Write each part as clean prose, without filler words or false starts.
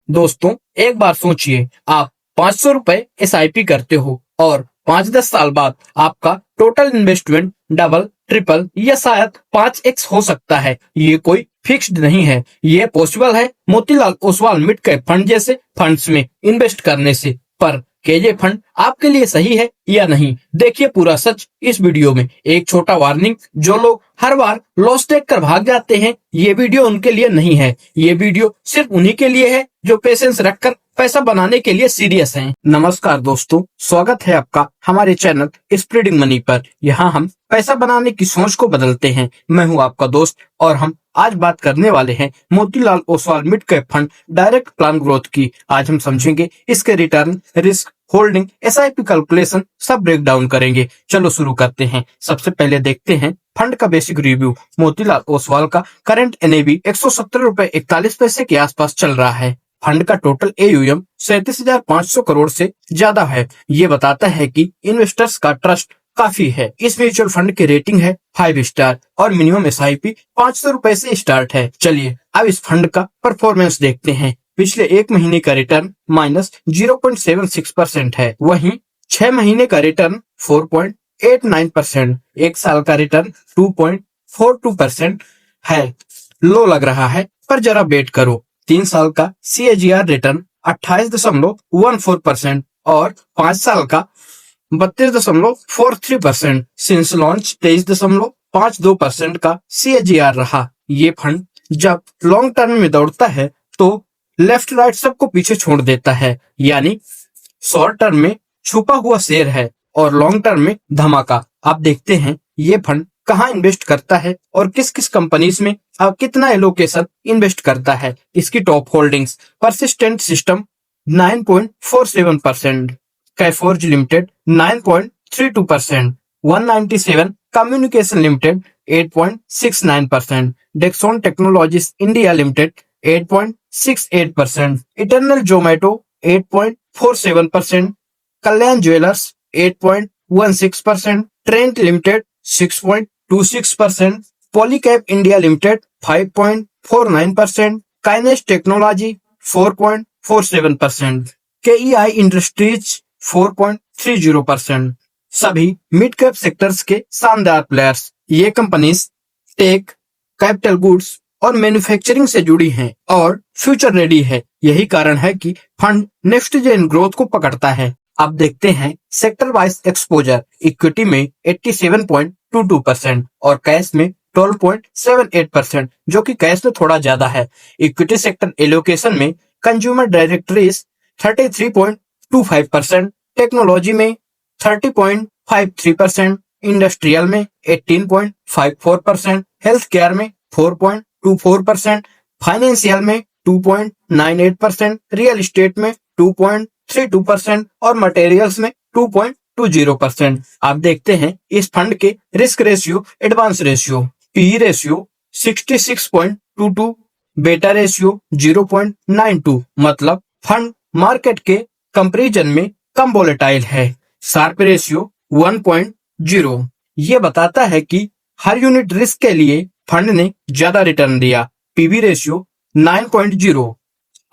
दोस्तों, एक बार सोचिए, आप 500 रुपए एसआईपी करते हो और 5-10 साल बाद आपका टोटल इन्वेस्टमेंट डबल, ट्रिपल या शायद 5x हो सकता है। ये कोई फिक्स्ड नहीं है, ये पॉसिबल है Motilal Oswal mid cap fund जैसे फंड्स में इन्वेस्ट करने से। पर क्या ये फंड आपके लिए सही है या नहीं, देखिए पूरा सच इस वीडियो में। एक छोटा वार्निंग, जो लोग हर बार लॉस देख कर भाग जाते हैं, ये वीडियो उनके लिए नहीं है। ये वीडियो सिर्फ उन्हीं के लिए है जो पेशेंस रखकर पैसा बनाने के लिए सीरियस हैं। नमस्कार दोस्तों, स्वागत है आपका हमारे चैनल स्प्रेडिंग मनी पर। यहाँ हम पैसा बनाने की सोच को बदलते हैं। मैं हूँ आपका दोस्त और हम आज बात करने वाले हैं Motilal Oswal mid cap fund direct plan growth की। आज हम समझेंगे इसके return, risk, holding, SIP calculation सब ब्रेक डाउन करेंगे। चलो शुरू करते हैं। सबसे पहले देखते हैं फंड का बेसिक रिव्यू। मोतीलाल ओसवाल का करंट एनएवी 170 रुपए 41 पैसे के आसपास चल रहा है। फंड का टोटल एयूएम 37,500 करोड़ से ज्यादा है। ये बताता है कि इन्वेस्टर्स का ट्रस्ट काफी है। इस म्यूचुअल फंड की रेटिंग है 5 स्टार और मिनिमम एसआईपी 500 रुपए से स्टार्ट है। चलिए अब इस फंड का परफॉर्मेंस देखते हैं। पिछले एक महीने का रिटर्न -0.76% है। वहीं 6 महीने का रिटर्न 4.89%, एक साल का रिटर्न 2.42% है। लो लग रहा है, पर जरा वेट करो। 3 साल का CAGR रिटर्न 28.14% और 5 साल का 32.43%। सिंस लॉन्च 23.52% का CAGR रहा। ये फंड जब लॉन्ग टर्म में दौड़ता है तो लेफ्ट राइट सबको पीछे छोड़ देता है, यानी शॉर्ट टर्म में छुपा हुआ शेर है और लॉन्ग टर्म में धमाका। आप देखते हैं ये फंड कहाँ इन्वेस्ट करता है और किस किस कंपनीज में और कितना एलोकेशन इन्वेस्ट करता है। इसकी top holdings: Persistent System 9.47%, Coforge limited 9.32%, 197 communication limited 8.69%, Dixon technologies India limited 8.68%, Eternal Zomato 8.47%, Kalyan jewellers 8.16%, Trent limited 6.26%, Polycab India limited 5.49%, Kaynes technology 4.47%, KEI industries 4.30%। सभी मिड कैप सेक्टर्स के शानदार प्लेयर्स। ये कंपनीज टेक, कैपिटल गुड्स और manufacturing से जुड़ी हैं और future ready है। यही कारण है कि फंड नेक्स्ट जेन ग्रोथ को पकड़ता है। अब देखते हैं सेक्टर वाइज एक्सपोजर। इक्विटी में 87.22% और कैश में 12.78%, जो कि कैश में थोड़ा ज्यादा है। इक्विटी सेक्टर एलोकेशन में कंज्यूमर डायरेक्टरीज 33.25%, टेक्नोलॉजी में 30.53%, इंडस्ट्रियल में 18.54%, हेल्थ केयर में 4.24%, फाइनेंशियल में 2.98%, रियल एस्टेट में 2.32% और मटेरियल्स में 2.20%। आप देखते हैं इस फंड के risk ratio, advance ratio. P ratio 66.22, बेटा रेशियो 0.92, मतलब फंड मार्केट के कंपैरिजन में कम वोलेटाइल है। शार्प रेशियो 1.0, ये बताता है कि हर यूनिट रिस्क के लिए फंड ने ज्यादा रिटर्न दिया। पीवी रेशियो 9.0,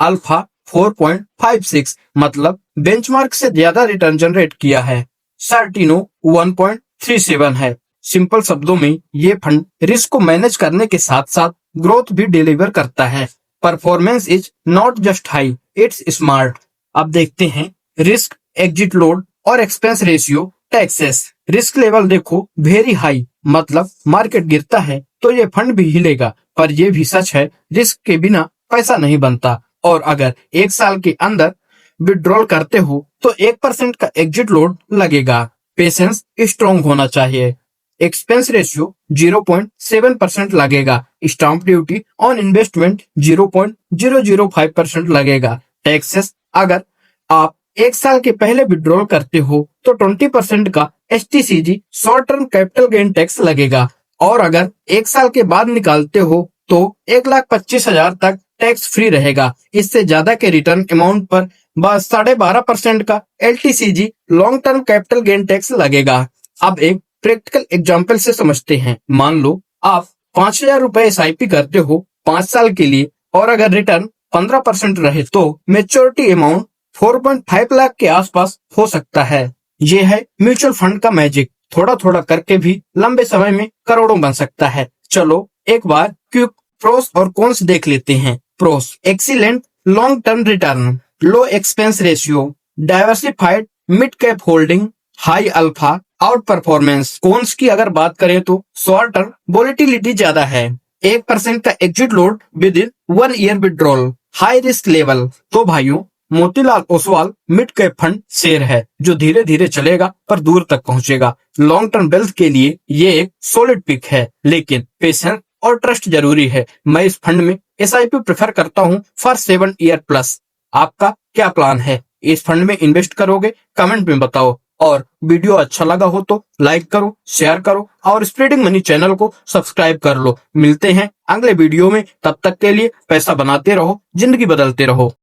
अल्फा 4.56, मतलब बेंचमार्क से ज्यादा रिटर्न जनरेट किया है। सर्टिनो 1.37 है। सिंपल शब्दों में ये फंड रिस्क को मैनेज करने के साथ साथ ग्रोथ भी डिलीवर करता है। Performance is not just high, it's smart. अब देखते हैं रिस्क, एग्जिट लोड और expense ratio, taxes. Risk level देखो, वेरी हाई, मतलब मार्केट गिरता है तो ये फंड भी हिलेगा। पर यह भी सच है, रिस्क के बिना पैसा नहीं बनता और अगर 1 साल के अंदर विड्रॉल करते हो तो 1% का एग्जिट लोड लगेगा। पेशेंस स्ट्रॉन्ग होना चाहिए। एक्सपेंस रेशियो 0.7% लगेगा। स्टाम्प ड्यूटी ऑन इन्वेस्टमेंट 0.005% लगेगा। टैक्सेस, अगर आप 1 साल के पहले विड्रॉल करते हो तो 20% का STCG, short term capital gain tax लगेगा और अगर 1 साल के बाद निकालते हो तो 1,25,000 तक टैक्स फ्री रहेगा। इससे ज्यादा के रिटर्न अमाउंट पर बस 12.5% का LTCG, long term capital gain tax लगेगा। अब एक प्रैक्टिकल एग्जांपल से समझते हैं। मान लो आप 5,000 रुपए SIP करते हो 5 साल के लिए और अगर रिटर्न 15% रहे तो मेच्योरिटी अमाउंट 4.5 लाख के आसपास हो सकता है। ये है म्यूचुअल फंड का मैजिक, थोड़ा थोड़ा करके भी लंबे समय में करोड़ों बन सकता है। चलो एक बार क्विक प्रोस और कॉन्स देख लेते हैं। Pros: excellent long term return, low expense ratio, diversified mid cap holding, high alpha, out performance. Cons की अगर बात करें तो शॉर्ट टर्म वोलेटिलिटी ज्यादा है, 1% का exit load with in 1 year withdrawal, high risk level. तो भाइयों, Motilal Oswal mid cap fund share है जो धीरे धीरे चलेगा पर दूर तक पहुंचेगा। लॉन्ग टर्म वेल्थ के लिए ये एक सॉलिड पिक है, लेकिन पेशेंस और ट्रस्ट जरूरी है। मैं इस फंड में SIP प्रेफर करता हूं फॉर 7 ईयर प्लस। आपका क्या प्लान है? इस फंड में इन्वेस्ट करोगे? कमेंट में बताओ। और वीडियो अच्छा लगा हो तो लाइक करो, शेयर करो और स्प्रेडिंग मनी चैनल को सब्सक्राइब कर लो। मिलते हैं अगले वीडियो में, तब तक के लिए पैसा बनाते रहो, जिंदगी बदलते रहो।